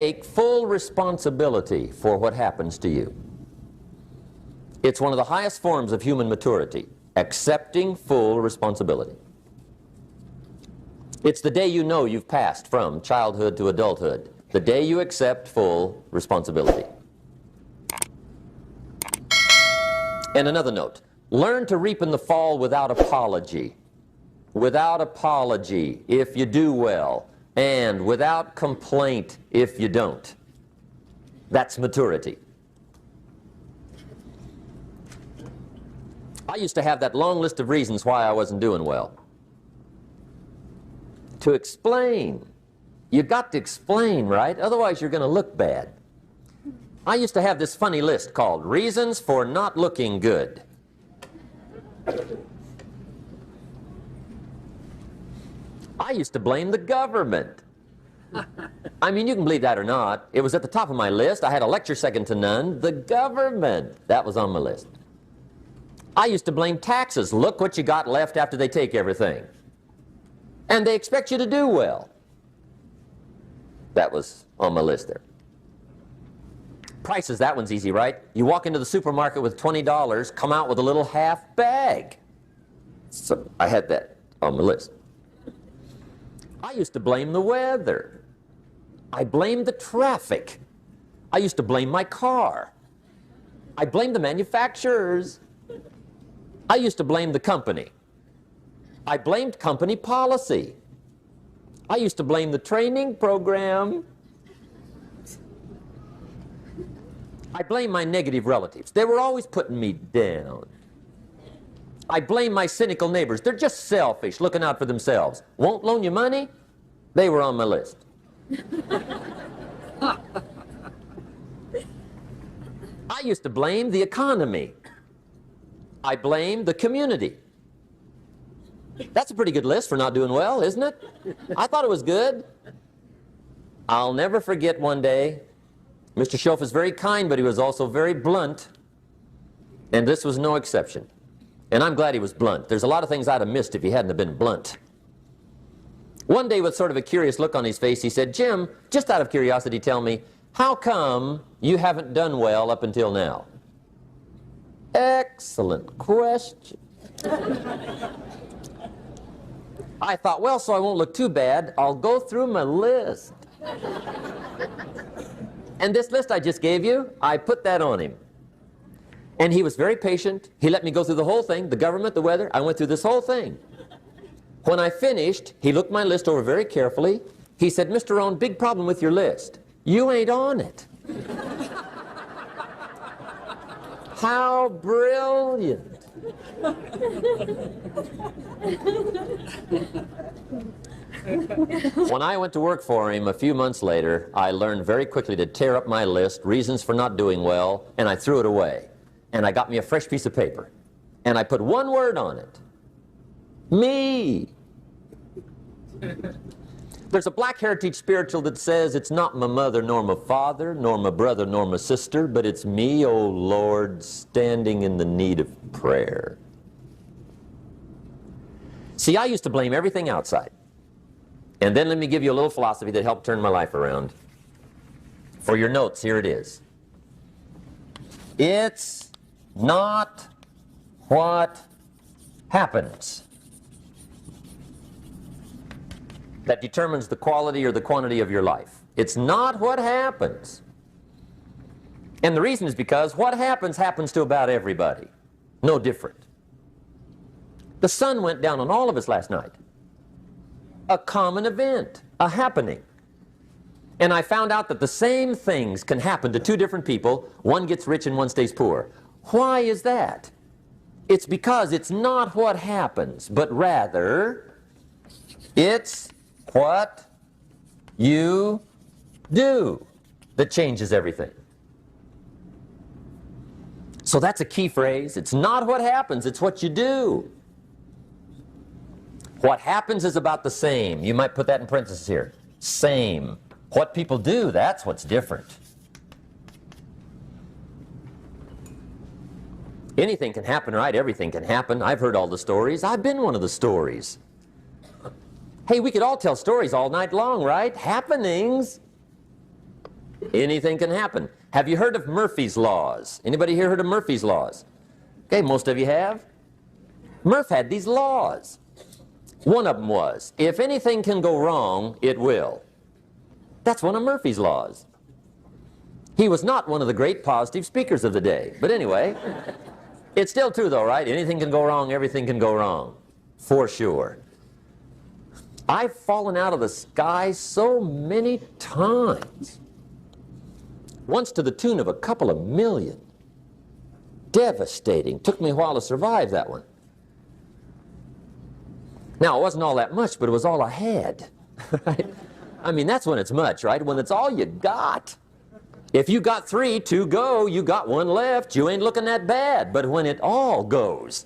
Take full responsibility for what happens to you. It's one of the highest forms of human maturity, accepting full responsibility. It's the day you know you've passed from childhood to adulthood, the day you accept full responsibility. And another note, learn to reap in the fall without apology. Without apology if you do well, and without complaint if you don't. That's maturity. I used to have that long list of reasons why I wasn't doing well. To explain. You got to explain, right? Otherwise you're going to look bad. I used to have this funny list called Reasons for Not Looking Good. I used to blame the government. I mean, you can believe that or not. It was at the top of my list. I had a lecture second to none. The government. That was on my list. I used to blame taxes. Look what you got left after they take everything. And they expect you to do well. That was on my list there. Prices, that one's easy, right? You walk into the supermarket with $20, come out with a little half bag. So I had that on my list. I used to blame the weather. I blamed the traffic. I used to blame my car. I blamed the manufacturers. I used to blame the company. I blamed company policy. I used to blame the training program. I blame my negative relatives. They were always putting me down. I blame my cynical neighbors. They're just selfish, looking out for themselves. Won't loan you money? They were on my list. I used to blame the economy. I blamed the community. That's a pretty good list for not doing well, isn't it? I thought it was good. I'll never forget one day, Mr. Schoaf is very kind, but he was also very blunt, and this was no exception. And I'm glad he was blunt. There's a lot of things I'd have missed if he hadn't have been blunt. One day, with sort of a curious look on his face, he said, "Jim, just out of curiosity, tell me, how come you haven't done well up until now?" Excellent question. I thought, well, so I won't look too bad, I'll go through my list. And this list I just gave you, I put that on him. And he was very patient. He let me go through the whole thing, the government, the weather. I went through this whole thing. When I finished, he looked my list over very carefully. He said, "Mr. Rohn, big problem with your list. You ain't on it." How brilliant. When I went to work for him a few months later, I learned very quickly to tear up my list, reasons for not doing well, and I threw it away. And I got me a fresh piece of paper. And I put one word on it. Me. There's a Black Heritage spiritual that says, "It's not my mother nor my father, nor my brother nor my sister, but it's me, O Lord, standing in the need of prayer." See, I used to blame everything outside. And then let me give you a little philosophy that helped turn my life around. For your notes, here it is. It's not what happens that determines the quality or the quantity of your life. It's not what happens. And the reason is because what happens to about everybody. No different. The sun went down on all of us last night. A common event, a happening. And I found out that the same things can happen to two different people. One gets rich and one stays poor. Why is that? It's because it's not what happens, but rather it's what you do that changes everything. So that's a key phrase. It's not what happens, it's what you do. What happens is about the same. You might put that in parentheses here. Same. What people do, that's what's different. Anything can happen, right? Everything can happen. I've heard all the stories. I've been one of the stories. Hey, we could all tell stories all night long, right? Happenings. Anything can happen. Have you heard of Murphy's Laws? Anybody here heard of Murphy's Laws? Okay, most of you have. Murph had these laws. One of them was, if anything can go wrong, it will. That's one of Murphy's Laws. He was not one of the great positive speakers of the day. But anyway, it's still true though, right? Anything can go wrong, everything can go wrong. For sure. I've fallen out of the sky so many times. Once to the tune of a couple of million. Devastating. Took me a while to survive that one. Now, it wasn't all that much, but it was all I had. Right? I mean, that's when it's much, right? When it's all you got. If you got 3, 2 go, you got 1 left, you ain't looking that bad. But when it all goes,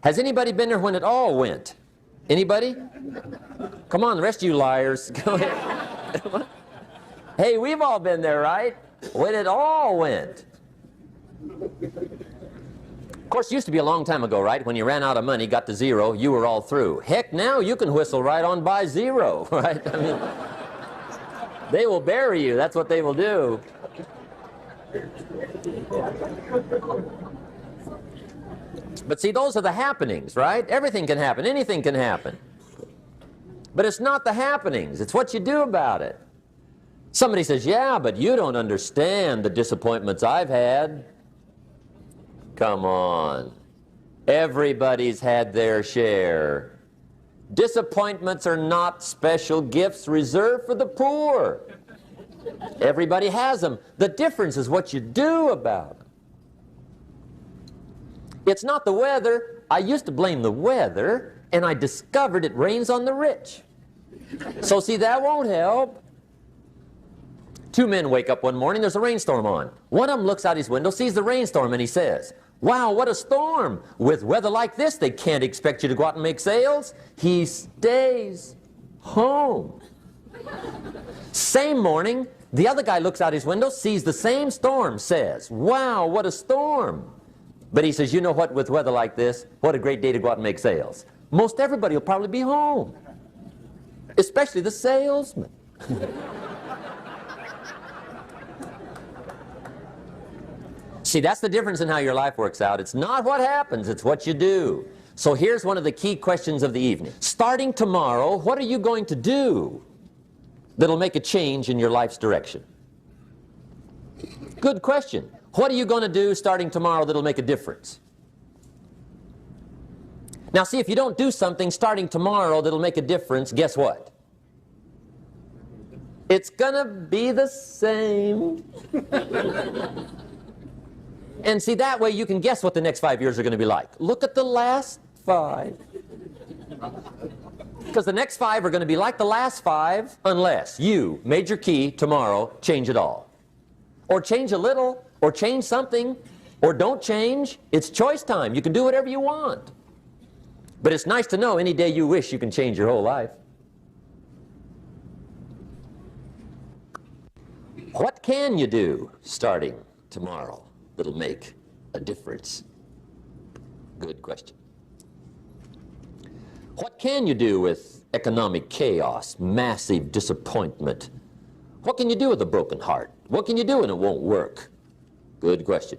has anybody been there when it all went? Anybody? Come on, the rest of you liars. Go ahead. Hey, we've all been there, right? When it all went. Of course, it used to be a long time ago, right? When you ran out of money, got to 0, you were all through. Heck, now you can whistle right on by 0, right? I mean, they will bury you. That's what they will do. But see, those are the happenings, right? Everything can happen. Anything can happen. But it's not the happenings. It's what you do about it. Somebody says, yeah, but you don't understand the disappointments I've had. Come on. Everybody's had their share. Disappointments are not special gifts reserved for the poor. Everybody has them. The difference is what you do about them. It's not the weather. I used to blame the weather, and I discovered it rains on the rich. So see, that won't help. 2 men wake up one morning, there's a rainstorm on. One of them looks out his window, sees the rainstorm, and he says, wow, what a storm. With weather like this, they can't expect you to go out and make sales. He stays home. Same morning, the other guy looks out his window, sees the same storm, says, wow, what a storm. But he says, you know what, with weather like this, what a great day to go out and make sales. Most everybody will probably be home, especially the salesman. See, that's the difference in how your life works out. It's not what happens, it's what you do. So here's one of the key questions of the evening. Starting tomorrow, what are you going to do that'll make a change in your life's direction? Good question. What are you going to do starting tomorrow that'll make a difference? Now see, if you don't do something starting tomorrow that'll make a difference, guess what? It's gonna be the same. And see, that way you can guess what the next 5 years are going to be like. Look at the last 5. Because the next 5 are going to be like the last 5 unless you, major key, tomorrow, change it all. Or change a little, or change something, or don't change. It's choice time. You can do whatever you want. But it's nice to know any day you wish you can change your whole life. What can you do starting tomorrow that'll make a difference? Good question. What can you do with economic chaos, massive disappointment? What can you do with a broken heart? What can you do when it won't work? Good question.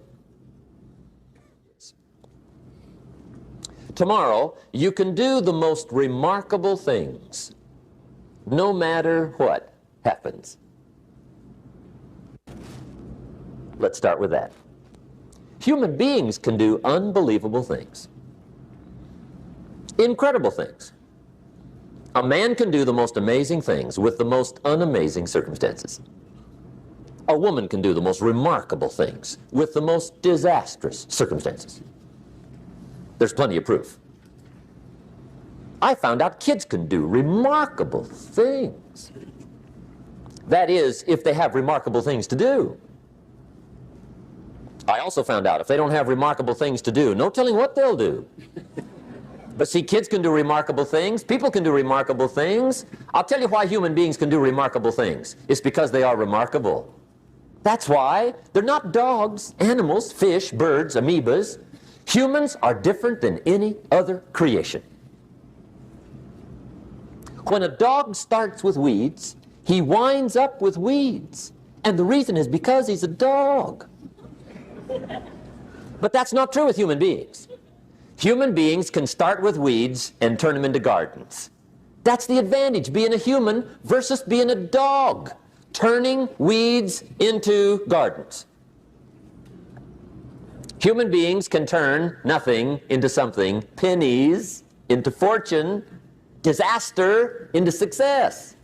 Tomorrow, you can do the most remarkable things, no matter what happens. Let's start with that. Human beings can do unbelievable things. Incredible things. A man can do the most amazing things with the most unamazing circumstances. A woman can do the most remarkable things with the most disastrous circumstances. There's plenty of proof. I found out kids can do remarkable things. That is, if they have remarkable things to do. I also found out if they don't have remarkable things to do, no telling what they'll do. But see, kids can do remarkable things. People can do remarkable things. I'll tell you why human beings can do remarkable things. It's because they are remarkable. That's why. They're not dogs, animals, fish, birds, amoebas. Humans are different than any other creation. When a dog starts with weeds, he winds up with weeds. And the reason is because he's a dog. But that's not true with human beings. Human beings can start with weeds and turn them into gardens. That's the advantage, being a human versus being a dog, turning weeds into gardens. Human beings can turn nothing into something, pennies into fortune, disaster into success.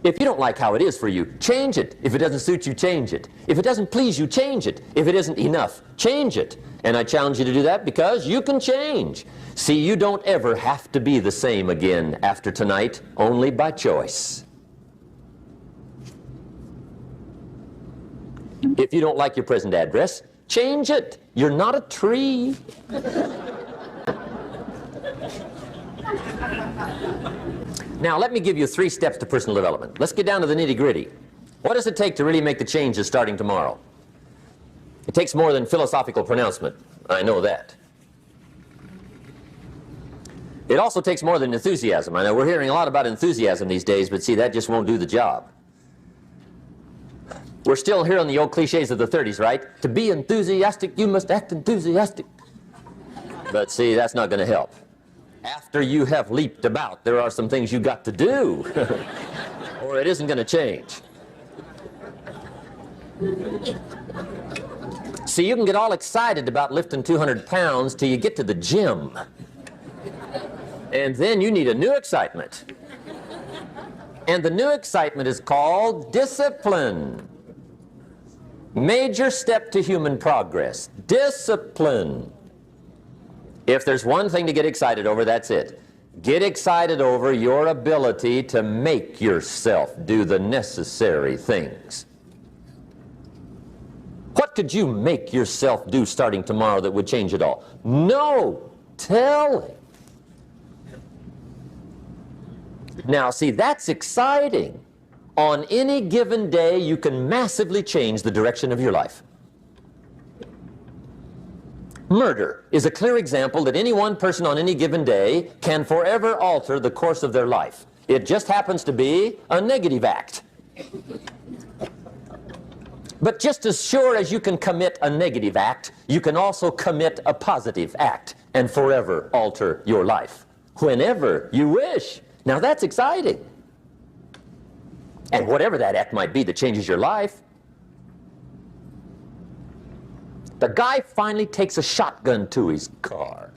If you don't like how it is for you, change it. If it doesn't suit you, change it. If it doesn't please you, change it. If it isn't enough, change it. And I challenge you to do that because you can change. See, you don't ever have to be the same again after tonight, only by choice. If you don't like your present address, change it. You're not a tree. Now, let me give you 3 steps to personal development. Let's get down to the nitty-gritty. What does it take to really make the changes starting tomorrow? It takes more than philosophical pronouncement. I know that. It also takes more than enthusiasm. I know we're hearing a lot about enthusiasm these days, but see, that just won't do the job. We're still hearing the old cliches of the 30s, right? To be enthusiastic, you must act enthusiastic. But see, that's not going to help. After you have leaped about, there are some things you got to do, or it isn't going to change. See, you can get all excited about lifting 200 pounds till you get to the gym. And then you need a new excitement. And the new excitement is called discipline. Major step to human progress. Discipline. If there's one thing to get excited over, that's it. Get excited over your ability to make yourself do the necessary things. What could you make yourself do starting tomorrow that would change it all? No telling. Now, see, that's exciting. On any given day, you can massively change the direction of your life. Murder is a clear example that any one person on any given day can forever alter the course of their life. It just happens to be a negative act. But just as sure as you can commit a negative act, you can also commit a positive act and forever alter your life, whenever you wish. Now that's exciting. And whatever that act might be that changes your life. The guy finally takes a shotgun to his car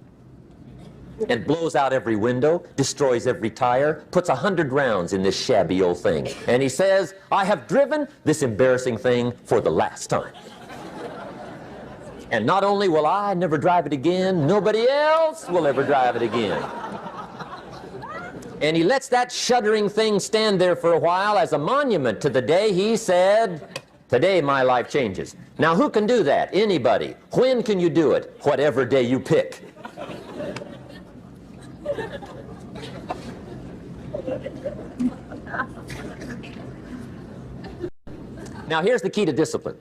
and blows out every window, destroys every tire, puts 100 rounds in this shabby old thing. And he says, I have driven this embarrassing thing for the last time. And not only will I never drive it again, nobody else will ever drive it again. And he lets that shuddering thing stand there for a while as a monument to the day he said, today my life changes. Now who can do that? Anybody. When can you do it? Whatever day you pick. Now here's the key to discipline.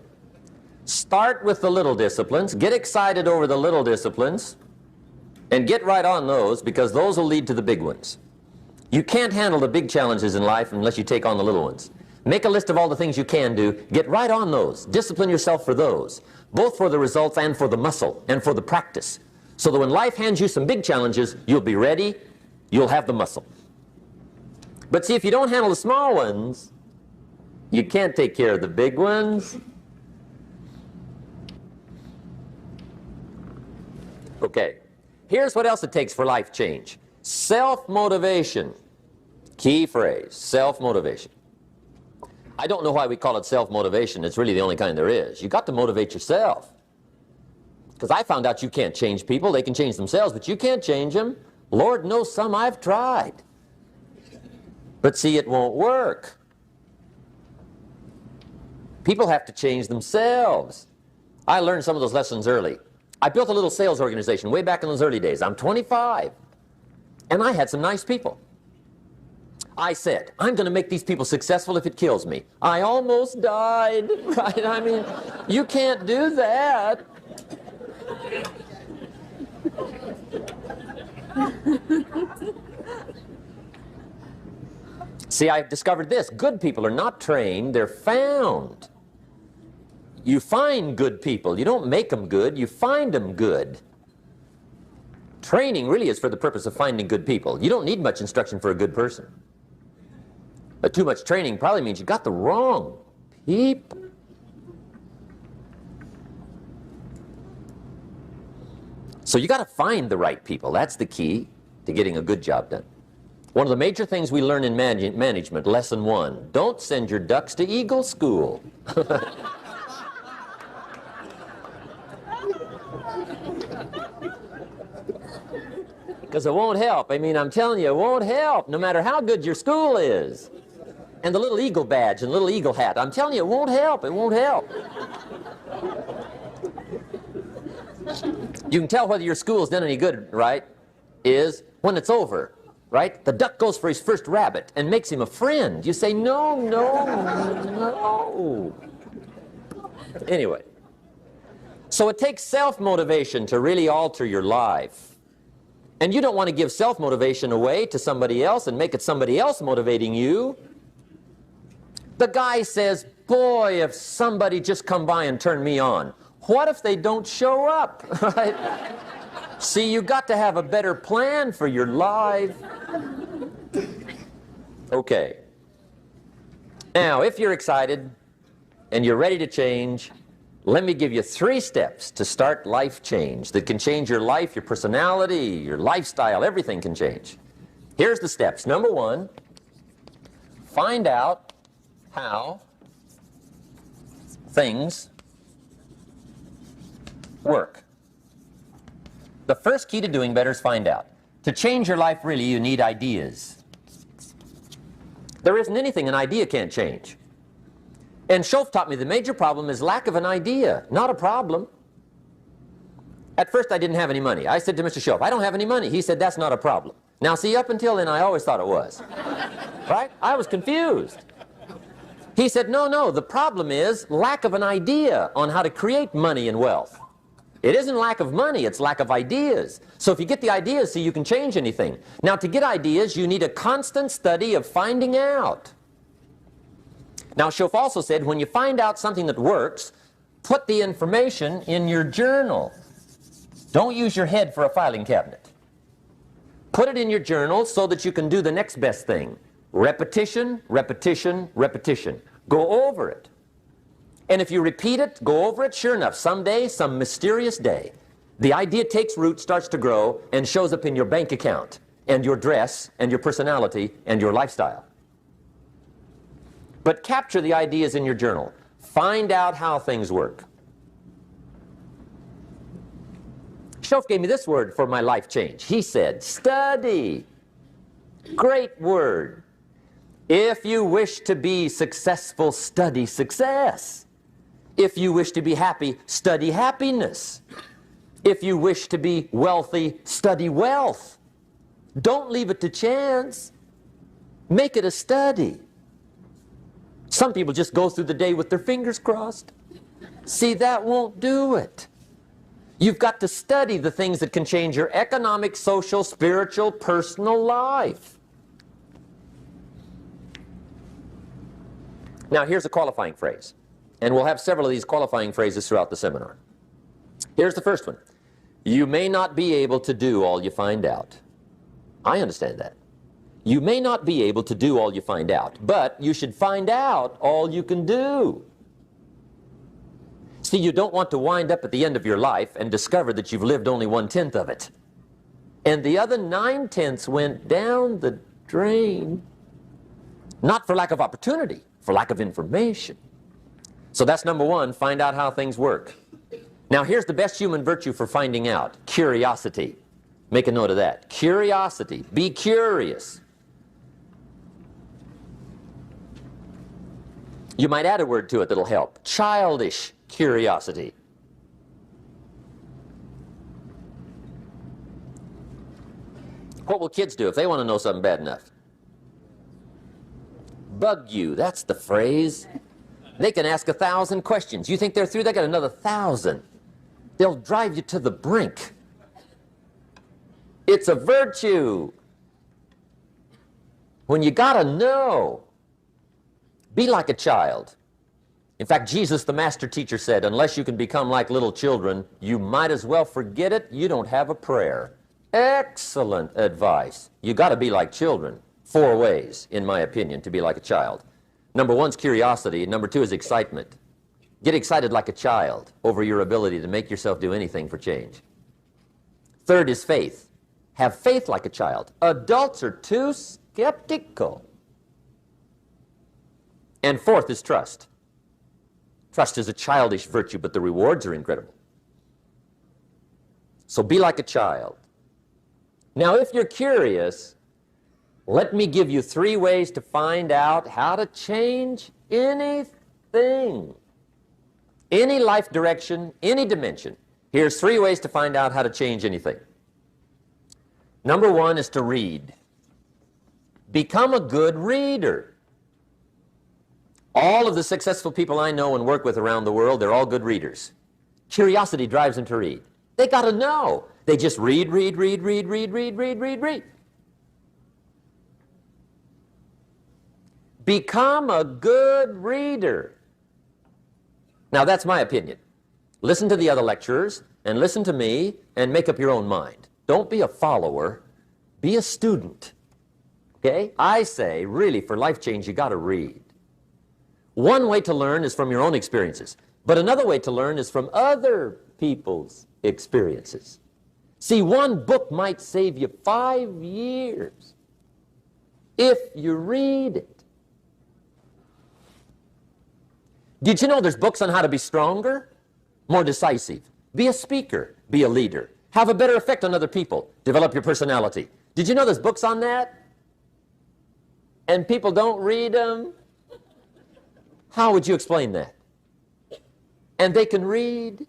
Start with the little disciplines, get excited over the little disciplines, and get right on those, because those will lead to the big ones. You can't handle the big challenges in life unless you take on the little ones. Make a list of all the things you can do, get right on those, discipline yourself for those, both for the results and for the muscle and for the practice, so that when life hands you some big challenges, you'll be ready, you'll have the muscle. But see, if you don't handle the small ones, you can't take care of the big ones. Okay, here's what else it takes for life change. Self-motivation. Key phrase, self-motivation. I don't know why we call it self-motivation. It's really the only kind there is. You got to motivate yourself. Because I found out you can't change people. They can change themselves, but you can't change them. Lord knows some I've tried. But see, it won't work. People have to change themselves. I learned some of those lessons early. I built a little sales organization way back in those early days. I'm 25. And I had some nice people. I said, I'm going to make these people successful if it kills me. I almost died, right? I mean, you can't do that. See, I've discovered this. Good people are not trained, they're found. You find good people. You don't make them good, you find them good. Training really is for the purpose of finding good people. You don't need much instruction for a good person. But too much training probably means you got the wrong people. So you got to find the right people. That's the key to getting a good job done. One of the major things we learn in management, lesson 1, don't send your ducks to Eagle School. Because it won't help. I mean, I'm telling you, it won't help, no matter how good your school is. And the little eagle badge and little eagle hat, I'm telling you, it won't help. It won't help. You can tell whether your school's done any good, right, is when it's over, right? The duck goes for his first rabbit and makes him a friend. You say, no, no, no. Anyway, so it takes self-motivation to really alter your life. And you don't want to give self-motivation away to somebody else and make it somebody else motivating you. The guy says, boy, if somebody just come by and turn me on. What if they don't show up? Right? See, you got to have a better plan for your life. Okay. Now, if you're excited and you're ready to change, let me give you 3 steps to start life change that can change your life, your personality, your lifestyle, everything can change. Here's the steps. Number 1, find out how things work. The first key to doing better is find out. To change your life, really, you need ideas. There isn't anything an idea can't change. And Shoaff taught me the major problem is lack of an idea, not a problem. At first I didn't have any money. I said to Mr. Shoaff, I don't have any money. He said, that's not a problem. Now see, up until then I always thought it was. Right? I was confused. He said, no, no, the problem is lack of an idea on how to create money and wealth. It isn't lack of money, it's lack of ideas. So if you get the ideas, see, you can change anything. Now to get ideas, you need a constant study of finding out. Now, Shoaff also said, when you find out something that works, put the information in your journal. Don't use your head for a filing cabinet. Put it in your journal so that you can do the next best thing. Repetition, repetition, repetition. Go over it. And if you repeat it, go over it, sure enough, someday, some mysterious day, the idea takes root, starts to grow, and shows up in your bank account, and your dress, and your personality, and your lifestyle. But capture the ideas in your journal. Find out how things work. Shoaff gave me this word for my life change. He said, study. Great word. If you wish to be successful, study success. If you wish to be happy, study happiness. If you wish to be wealthy, study wealth. Don't leave it to chance. Make it a study. Some people just go through the day with their fingers crossed. See, that won't do it. You've got to study the things that can change your economic, social, spiritual, personal life. Now, here's a qualifying phrase. And we'll have several of these qualifying phrases throughout the seminar. Here's the first one. You may not be able to do all you find out. I understand that. You may not be able to do all you find out, but you should find out all you can do. See, you don't want to wind up at the end of your life and discover that you've lived only 1/10 of it. And the other 9/10 went down the drain. Not for lack of opportunity, for lack of information. So that's number 1, find out how things work. Now here's the best human virtue for finding out, curiosity. Make a note of that. Curiosity. Be curious. You might add a word to it that'll help. Childish curiosity. What will kids do if they want to know something bad enough? Bug you. That's the phrase. They can ask 1,000 questions. You think they're through? They got another 1,000. They'll drive you to the brink. It's a virtue. When you gotta know, be like a child. In fact, Jesus, the master teacher, said, unless you can become like little children, you might as well forget it. You don't have a prayer. Excellent advice. You got to be like children. 4 ways, in my opinion, to be like a child. Number 1 is curiosity, and number 2 is excitement. Get excited like a child over your ability to make yourself do anything for change. 3rd is faith. Have faith like a child. Adults are too skeptical. And 4th is trust. Trust is a childish virtue, but the rewards are incredible. So be like a child. Now, if you're curious, let me give you 3 ways to find out how to change anything. Any life direction, any dimension. Here's 3 ways to find out how to change anything. Number 1 is to read. Become a good reader. All of the successful people I know and work with around the world, they're all good readers. Curiosity drives them to read. They got to know. They just read. Become a good reader. Now, that's my opinion. Listen to the other lecturers and listen to me and make up your own mind. Don't be a follower. Be a student. Okay? I say, really, for life change, you got to read. One way to learn is from your own experiences, but another way to learn is from other people's experiences. See, one book might save you 5 years if you read it. Did you know there's books on how to be stronger, more decisive, be a speaker, be a leader, have a better effect on other people, develop your personality? Did you know there's books on that? And people don't read them? How would you explain that? And they can read.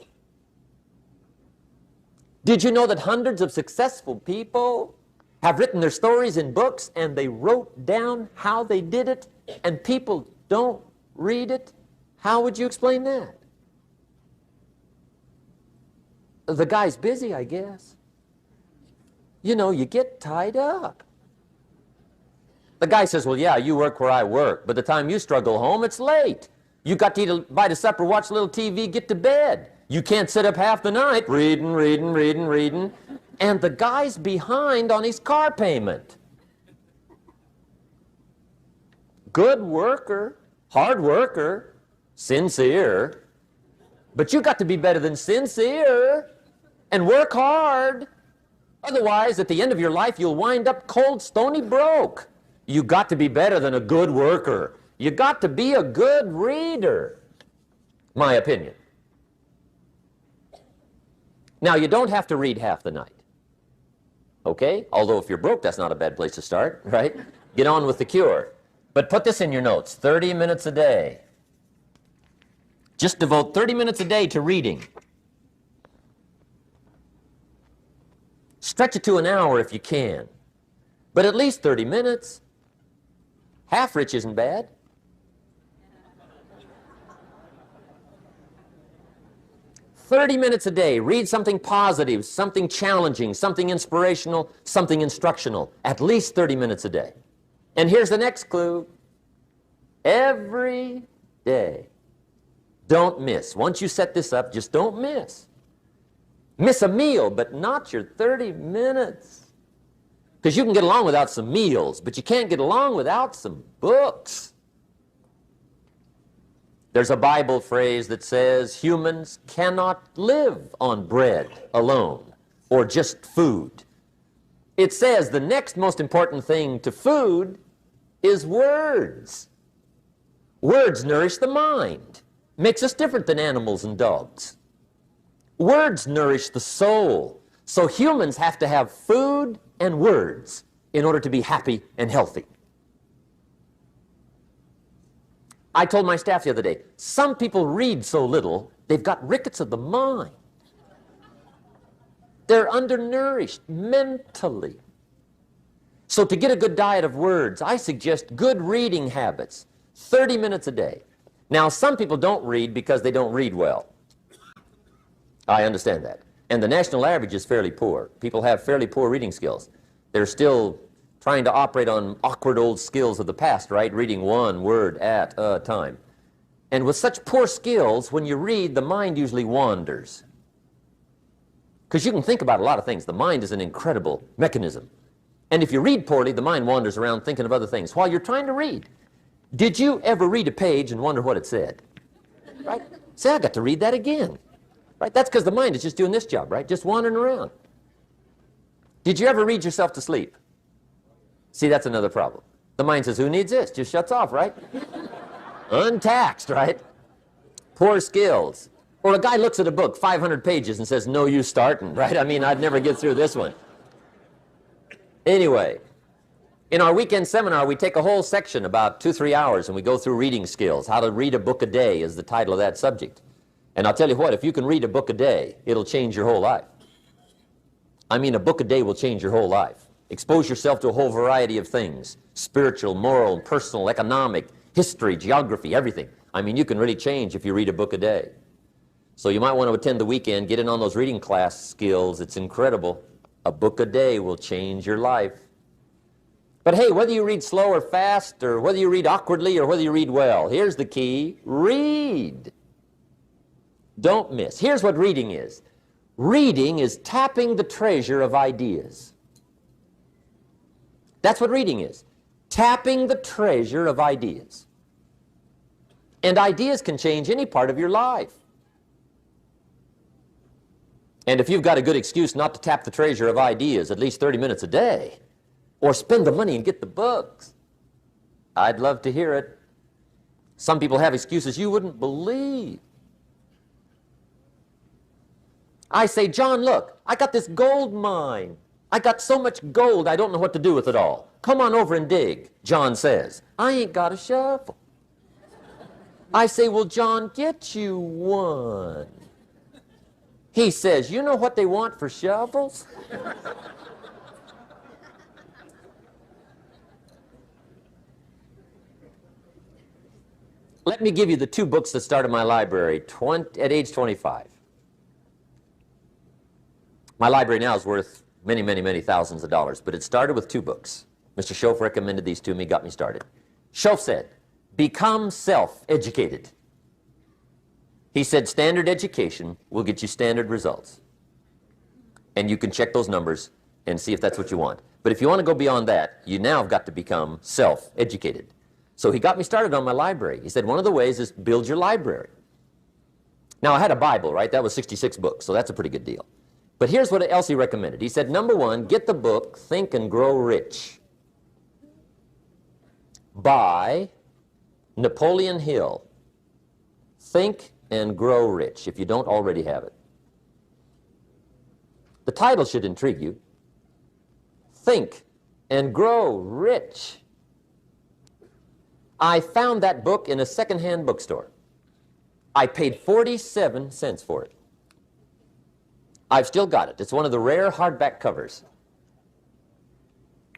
Did you know that hundreds of successful people have written their stories in books and they wrote down how they did it and people don't read it? How would you explain that? The guy's busy, I guess. You know, you get tied up. The guy says, well, yeah, you work where I work, but the time you struggle home, it's late. You got to eat a bite of supper, watch a little TV, get to bed. You can't sit up half the night reading. And the guy's behind on his car payment. Good worker, hard worker, sincere. But you got to be better than sincere and work hard. Otherwise, at the end of your life, you'll wind up cold, stony broke. You got to be better than a good worker. You got to be a good reader. My opinion. Now, you don't have to read half the night. Okay? Although if you're broke, that's not a bad place to start, right? Get on with the cure. But put this in your notes, 30 minutes a day. Just devote 30 minutes a day to reading. Stretch it to an hour if you can. But at least 30 minutes. Half rich isn't bad. "30 minutes a day, read something positive, something challenging, something inspirational, something instructional. At least 30 minutes a day." And here's the next clue. Every day. Don't miss. Once you set this up, just don't miss. Miss a meal, but not your 30 minutes. Because you can get along without some meals, but you can't get along without some books. There's a Bible phrase that says humans cannot live on bread alone or just food. It says the next most important thing to food is words. Words nourish the mind, makes us different than animals and dogs. Words nourish the soul. So humans have to have food and words in order to be happy and healthy. I told my staff the other day, some people read so little, they've got rickets of the mind. They're undernourished mentally. So to get a good diet of words, I suggest good reading habits, 30 minutes a day. Now, some people don't read because they don't read well. I understand that. And the national average is fairly poor. People have fairly poor reading skills. They're still trying to operate on awkward old skills of the past, right? Reading one word at a time. And with such poor skills, when you read, the mind usually wanders. Because you can think about a lot of things. The mind is an incredible mechanism. And if you read poorly, the mind wanders around thinking of other things while you're trying to read. Did you ever read a page and wonder what it said? Right? Say, I got to read that again. Right? That's because the mind is just doing this job, right? Just wandering around. Did you ever read yourself to sleep? See, that's another problem. The mind says, who needs this? Just shuts off, right? Untaxed, right? Poor skills. Or a guy looks at a book, 500 pages, and says, no use starting, right? I mean, I'd never get through this one. Anyway, in our weekend seminar, we take a whole section, about 2-3 hours, and we go through reading skills. How to read a book a day is the title of that subject. And I'll tell you what, if you can read a book a day, it'll change your whole life. I mean, a book a day will change your whole life. Expose yourself to a whole variety of things, spiritual, moral, personal, economic, history, geography, everything. I mean, you can really change if you read a book a day. So you might want to attend the weekend, get in on those reading class skills. It's incredible. A book a day will change your life. But hey, whether you read slow or fast, or whether you read awkwardly or whether you read well, here's the key: read. Don't miss. Here's what reading is. Reading is tapping the treasure of ideas. That's what reading is. Tapping the treasure of ideas. And ideas can change any part of your life. And if you've got a good excuse not to tap the treasure of ideas at least 30 minutes a day, or spend the money and get the books, I'd love to hear it. Some people have excuses you wouldn't believe. I say, John, look, I got this gold mine. I got so much gold I don't know what to do with it all. Come on over and dig. John says, I ain't got a shovel. I say, well, John, get you one. He says, you know what they want for shovels? Let me give you the 2 books that started my library at age 25. My library now is worth many, many, many thousands of dollars, but it started with 2 books. Mr. Shoaff recommended these to me, got me started. Shoaff said, become self-educated. He said, standard education will get you standard results. And you can check those numbers and see if that's what you want. But if you want to go beyond that, you now have got to become self-educated. So he got me started on my library. He said, one of the ways is build your library. Now, I had a Bible, right? That was 66 books, so that's a pretty good deal. But here's what else he recommended. He said, number 1, get the book, Think and Grow Rich, by Napoleon Hill. Think and Grow Rich, if you don't already have it. The title should intrigue you. Think and Grow Rich. I found that book in a secondhand bookstore. I paid 47 cents for it. I've still got it. It's one of the rare hardback covers.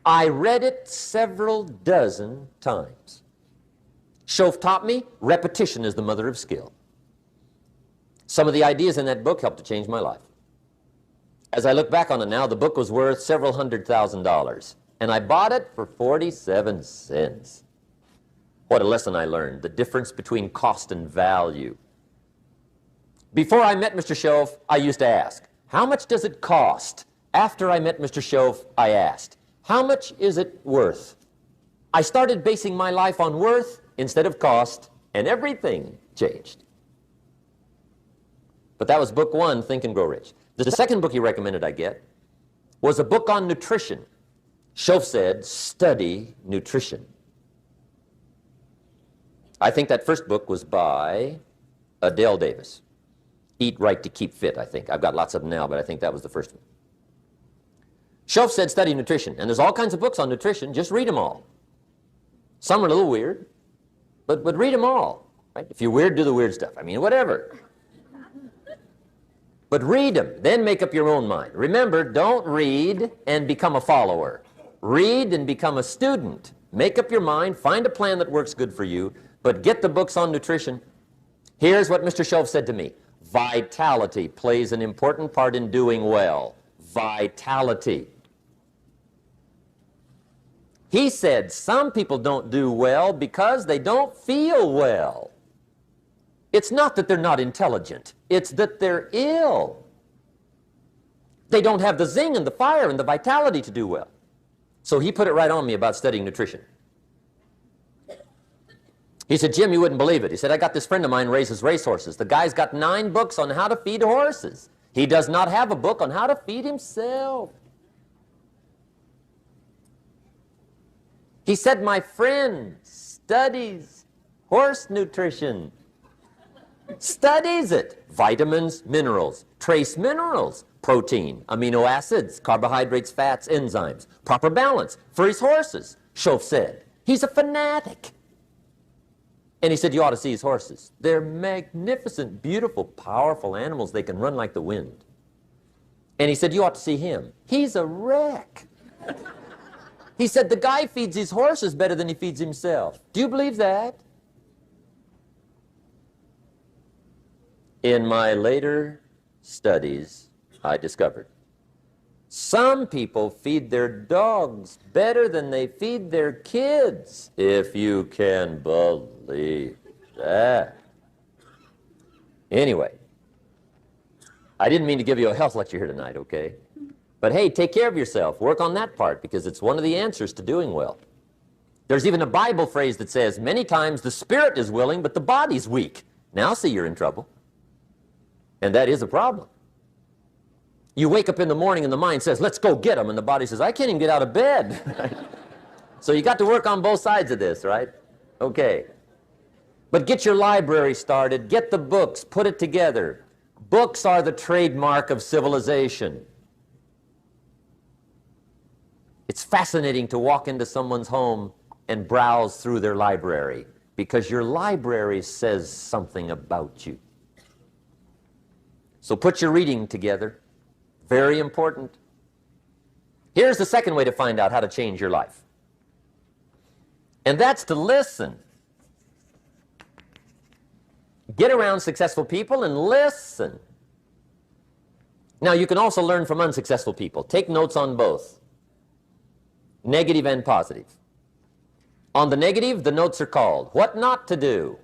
I read it several dozen times. Shoaff taught me repetition is the mother of skill. Some of the ideas in that book helped to change my life. As I look back on it now, the book was worth several $100,000, and I bought it for 47 cents. What a lesson I learned, the difference between cost and value. Before I met Mr. Shoaff, I used to ask, how much does it cost? After I met Mr. Shoaff, I asked, how much is it worth? I started basing my life on worth instead of cost, and everything changed. But that was book 1, Think and Grow Rich. The second book he recommended I get was a book on nutrition. Shoaff said, study nutrition. I think that first book was by Adele Davis. Eat Right to Keep Fit, I think. I've got lots of them now, but I think that was the first one. Shoaff said study nutrition, and there's all kinds of books on nutrition. Just read them all. Some are a little weird, but read them all. Right? If you're weird, do the weird stuff. I mean, whatever. But read them, then make up your own mind. Remember, don't read and become a follower. Read and become a student. Make up your mind, find a plan that works good for you, but get the books on nutrition. Here's what Mr. Shoaff said to me. Vitality plays an important part in doing well. Vitality. He said some people don't do well because they don't feel well. It's not that they're not intelligent. It's that they're ill. They don't have the zing and the fire and the vitality to do well. So he put it right on me about studying nutrition. He said, Jim, you wouldn't believe it. He said, I got this friend of mine raises racehorses. The guy's got 9 books on how to feed horses. He does not have a book on how to feed himself. He said, my friend studies horse nutrition. Studies it. Vitamins, minerals, trace minerals, protein, amino acids, carbohydrates, fats, enzymes, proper balance for his horses. Schoaf said, he's a fanatic. And he said, you ought to see his horses. They're magnificent, beautiful, powerful animals. They can run like the wind. And he said, you ought to see him. He's a wreck. He said, the guy feeds his horses better than he feeds himself. Do you believe that? In my later studies, I discovered some people feed their dogs better than they feed their kids, if you can believe that. Anyway, I didn't mean to give you a health lecture here tonight, okay? But hey, take care of yourself. Work on that part, because it's one of the answers to doing well. There's even a Bible phrase that says, many times the spirit is willing, but the body's weak. Now see, you're in trouble. And that is a problem. You wake up in the morning and the mind says, let's go get them. And the body says, I can't even get out of bed. Right? So you got to work on both sides of this, right? Okay. But get your library started. Get the books. Put it together. Books are the trademark of civilization. It's fascinating to walk into someone's home and browse through their library, because your library says something about you. So put your reading together. Very important. Here's the second way to find out how to change your life. And that's to listen. Get around successful people and listen. Now, you can also learn from unsuccessful people. Take notes on both, negative and positive. On the negative, the notes are called What Not to Do.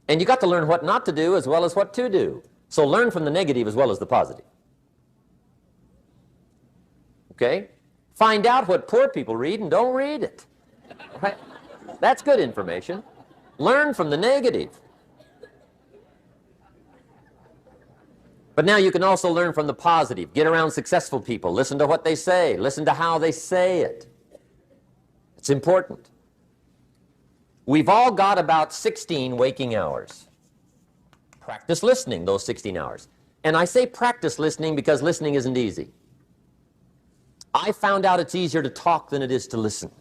And you got to learn what not to do as well as what to do. So learn from the negative as well as the positive. Okay? Find out what poor people read and don't read it. Right? That's good information. Learn from the negative. But now you can also learn from the positive. Get around successful people. Listen to what they say. Listen to how they say it. It's important. We've all got about 16 waking hours. Practice listening those 16 hours. And I say practice listening because listening isn't easy. I found out it's easier to talk than it is to listen.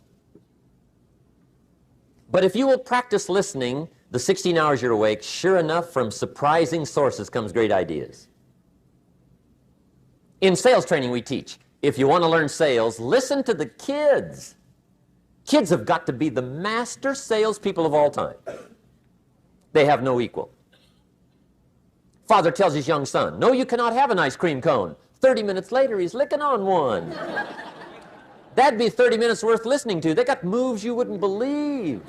But if you will practice listening the 16 hours you're awake, sure enough, from surprising sources comes great ideas. In sales training we teach, if you want to learn sales, listen to the kids. Kids have got to be the master salespeople of all time. They have no equal. Father tells his young son, no, you cannot have an ice cream cone. 30 minutes later, he's licking on one. That'd be 30 minutes worth listening to. They got moves you wouldn't believe.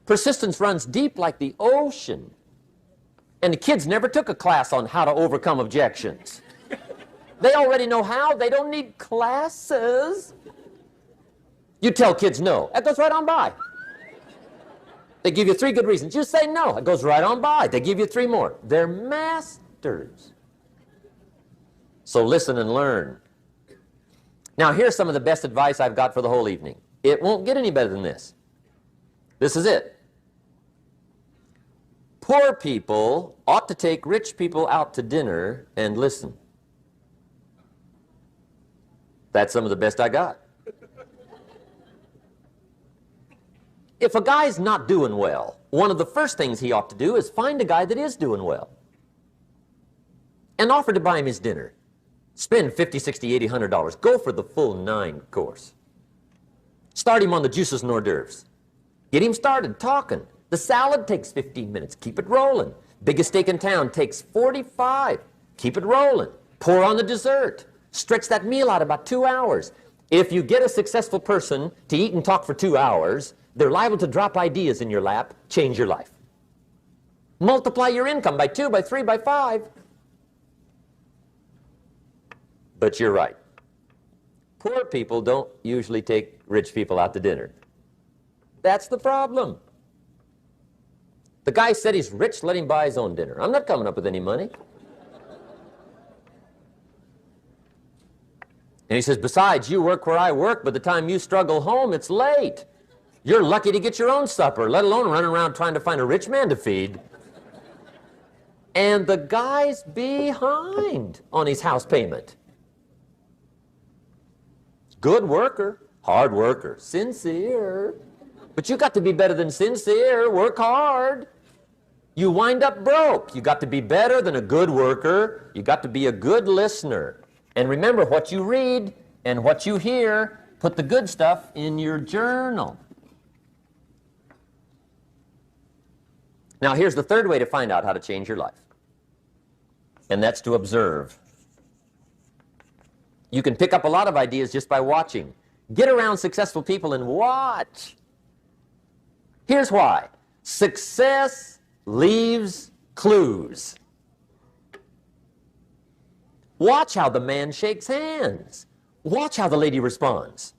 Persistence runs deep like the ocean. And the kids never took a class on how to overcome objections. They already know how. They don't need classes. You tell kids no. That goes right on by. They give you 3 good reasons. You say no. It goes right on by. They give you 3 more. They're masters. So listen and learn. Now, here's some of the best advice I've got for the whole evening. It won't get any better than this. This is it. Poor people ought to take rich people out to dinner and listen. That's some of the best I got. If a guy's not doing well, one of the first things he ought to do is find a guy that is doing well and offer to buy him his dinner. Spend $50, $60, $80, $100. Go for the full 9 course. Start him on the juices and hors d'oeuvres. Get him started talking. The salad takes 15 minutes. Keep it rolling. Biggest steak in town takes 45. Keep it rolling. Pour on the dessert. Stretch that meal out about 2 hours. If you get a successful person to eat and talk for 2 hours, They're liable to drop ideas in your lap, change your life. Multiply your income by 2, by 3, by 5. But you're right. Poor people don't usually take rich people out to dinner. That's the problem. The guy said he's rich, let him buy his own dinner. I'm not coming up with any money. And he says, besides, you work where I work. By the time you struggle home, it's late. You're lucky to get your own supper, let alone running around trying to find a rich man to feed. And the guy's behind on his house payment. Good worker, hard worker, sincere. But you got to be better than sincere. Work hard. You wind up broke. You got to be better than a good worker. You got to be a good listener. And remember, what you read and what you hear, put the good stuff in your journal. Now, here's the third way to find out how to change your life. And that's to observe. You can pick up a lot of ideas just by watching. Get around successful people and watch. Here's why. Success leaves clues. Watch how the man shakes hands. Watch how the lady responds.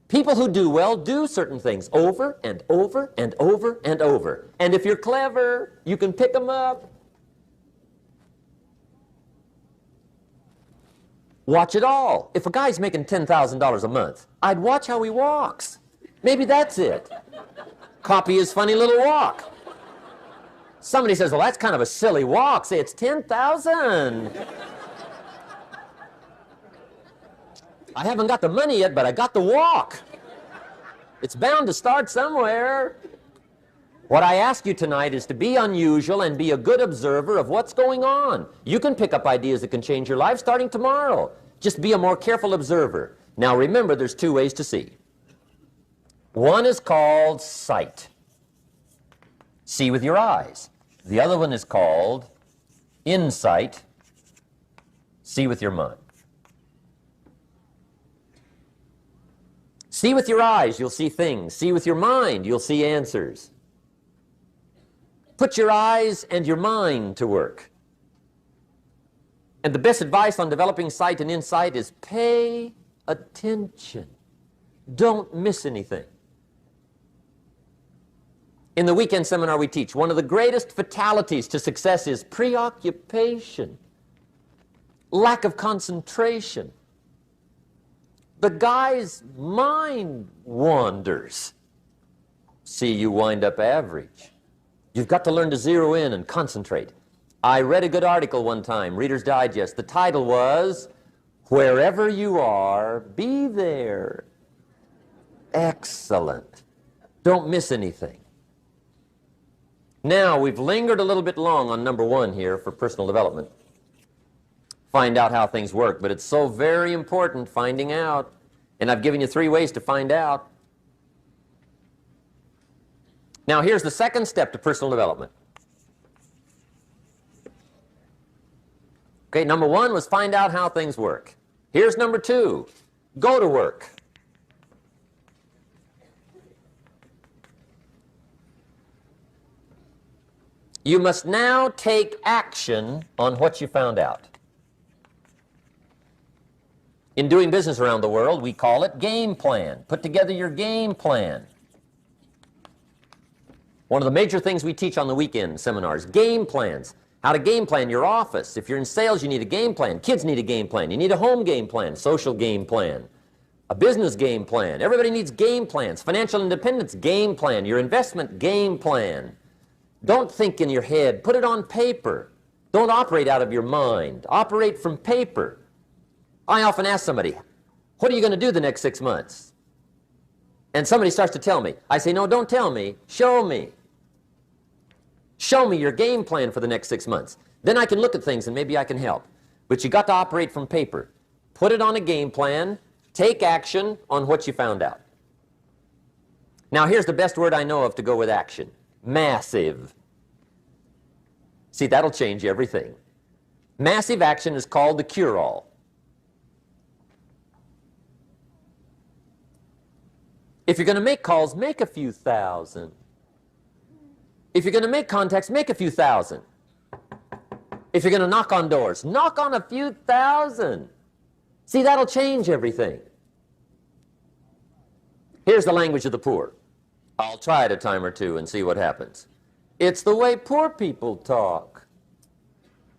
People who do well do certain things over and over and over and over. And if you're clever, you can pick them up. Watch it all. If a guy's making $10,000 a month, I'd watch how he walks. Maybe that's it. Copy his funny little walk. Somebody says, well, that's kind of a silly walk. Say, it's 10,000. I haven't got the money yet, but I got the walk. It's bound to start somewhere. What I ask you tonight is to be unusual and be a good observer of what's going on. You can pick up ideas that can change your life starting tomorrow. Just be a more careful observer. Now remember, there's two ways to see. One is called sight. See with your eyes. The other one is called insight. See with your mind. See with your eyes, you'll see things. See with your mind, you'll see answers. Put your eyes and your mind to work. And the best advice on developing sight and insight is pay attention. Don't miss anything. In the weekend seminar we teach, one of the greatest fatalities to success is preoccupation, lack of concentration. The guy's mind wanders. See, you wind up average. You've got to learn to zero in and concentrate. I read a good article one time, Reader's Digest. The title was, Wherever You Are, Be There. Excellent. Don't miss anything. Now, we've lingered a little bit long on number one here for personal development. Find out how things work, but it's so very important finding out. And I've given you 3 ways to find out. Now, here's the second step to personal development. Okay, number 1 was find out how things work. Here's number 2, go to work. You must now take action on what you found out. In doing business around the world, we call it game plan. Put together your game plan. One of the major things we teach on the weekend seminars, game plans. How to game plan your office. If you're in sales, you need a game plan. Kids need a game plan. You need a home game plan, social game plan, a business game plan. Everybody needs game plans. Financial independence, game plan. Your investment, game plan. Don't think in your head. Put it on paper. Don't operate out of your mind. Operate from paper. I often ask somebody, what are you going to do the next 6 months? And somebody starts to tell me. I say, no, don't tell me. Show me. Show me your game plan for the next 6 months. Then I can look at things and maybe I can help. But you got to operate from paper. Put it on a game plan. Take action on what you found out. Now here's the best word I know of to go with action. Massive. See, that'll change everything. Massive action is called the cure-all. If you're going to make calls, make a few thousand. If you're going to make contacts, make a few thousand. If you're going to knock on doors, knock on a few thousand. See, that'll change everything. Here's the language of the poor. I'll try it a time or two and see what happens. It's the way poor people talk.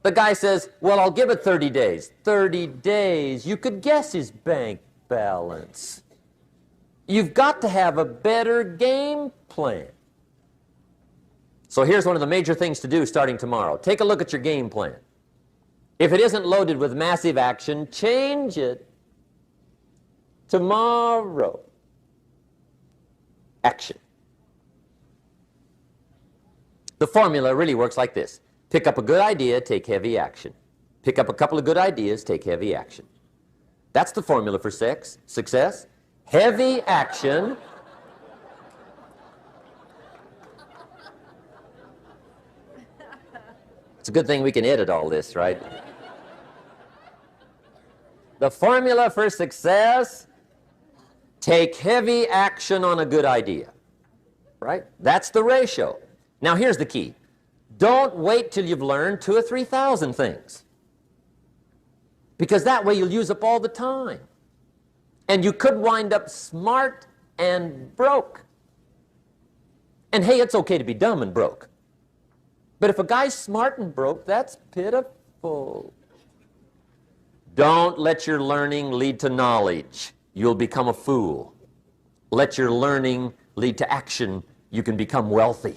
The guy says, well, I'll give it 30 days. 30 days. You could guess his bank balance. You've got to have a better game plan. So here's one of the major things to do starting tomorrow. Take a look at your game plan. If it isn't loaded with massive action, change it. Tomorrow. Action. The formula really works like this. Pick up a good idea, take heavy action. Pick up a couple of good ideas, take heavy action. That's the formula for success. Heavy action. It's a good thing we can edit all this, right? The formula for success, take heavy action on a good idea, right? That's the ratio. Now here's the key. Don't wait till you've learned 2,000 or 3,000 things, because that way you'll use up all the time. And you could wind up smart and broke. And hey, it's okay to be dumb and broke. But if a guy's smart and broke, that's pitiful. Don't let your learning lead to knowledge. You'll become a fool. Let your learning lead to action. You can become wealthy.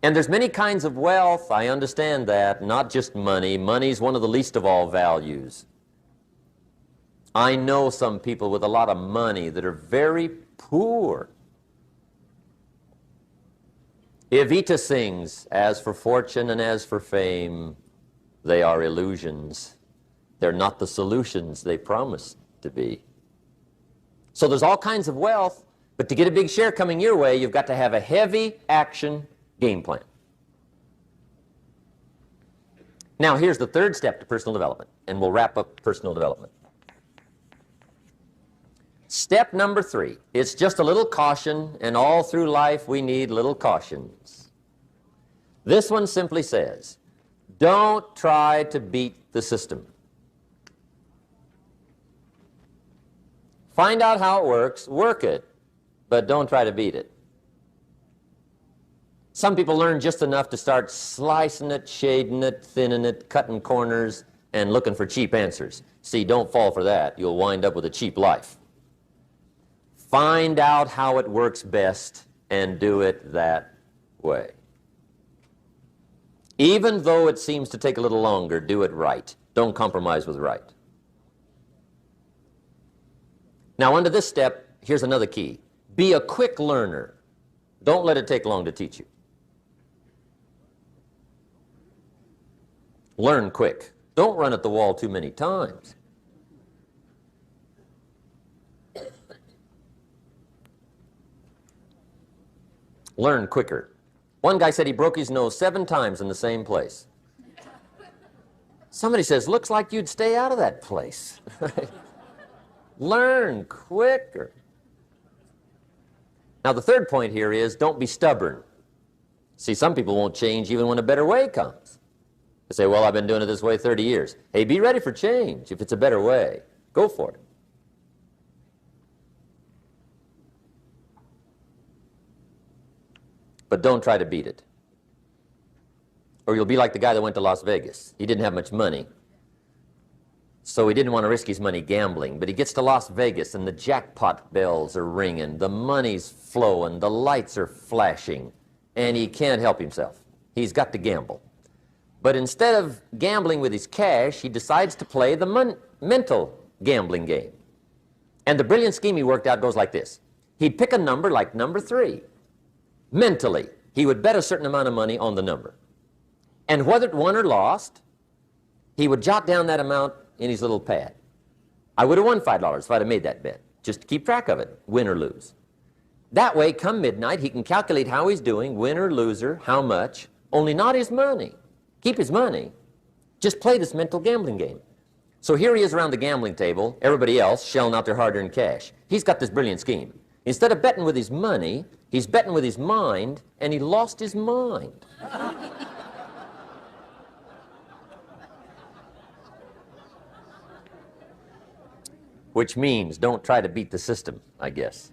And there's many kinds of wealth. I understand that. Not just money. Money's one of the least of all values. I know some people with a lot of money that are very poor. Evita sings, as for fortune and as for fame, they are illusions. They're not the solutions they promised to be. So there's all kinds of wealth, but to get a big share coming your way, you've got to have a heavy action game plan. Now here's the third step to personal development, and we'll wrap up personal development. Step number 3, it's just a little caution, and all through life we need little cautions. This one simply says, don't try to beat the system. Find out how it works, work it, but don't try to beat it. Some people learn just enough to start slicing it, shading it, thinning it, cutting corners, and looking for cheap answers. See, don't fall for that. You'll wind up with a cheap life. Find out how it works best and do it that way. Even though it seems to take a little longer, do it right. Don't compromise with right. Now, under this step, here's another key. Be a quick learner. Don't let it take long to teach you. Learn quick. Don't run at the wall too many times. Learn quicker. One guy said he broke his nose 7 times in the same place. Somebody says, looks like you'd stay out of that place. Learn quicker. Now the third point here is don't be stubborn. See, some people won't change even when a better way comes. They say, well, I've been doing it this way 30 years. Hey, be ready for change. If it's a better way, go for it. But don't try to beat it. Or you'll be like the guy that went to Las Vegas. He didn't have much money, so he didn't want to risk his money gambling. But he gets to Las Vegas and the jackpot bells are ringing, the money's flowing, the lights are flashing, and he can't help himself. He's got to gamble. But instead of gambling with his cash, he decides to play the mental gambling game. And the brilliant scheme he worked out goes like this. He'd pick a number like number 3. Mentally, he would bet a certain amount of money on the number. And whether it won or lost, he would jot down that amount in his little pad. I would have won $5 if I'd have made that bet, just to keep track of it, win or lose. That way, come midnight, he can calculate how he's doing, win or loser, how much, only not his money. Keep his money. Just play this mental gambling game. So here he is around the gambling table, everybody else shelling out their hard-earned cash. He's got this brilliant scheme. Instead of betting with his money, he's betting with his mind, and he lost his mind. Which means don't try to beat the system, I guess.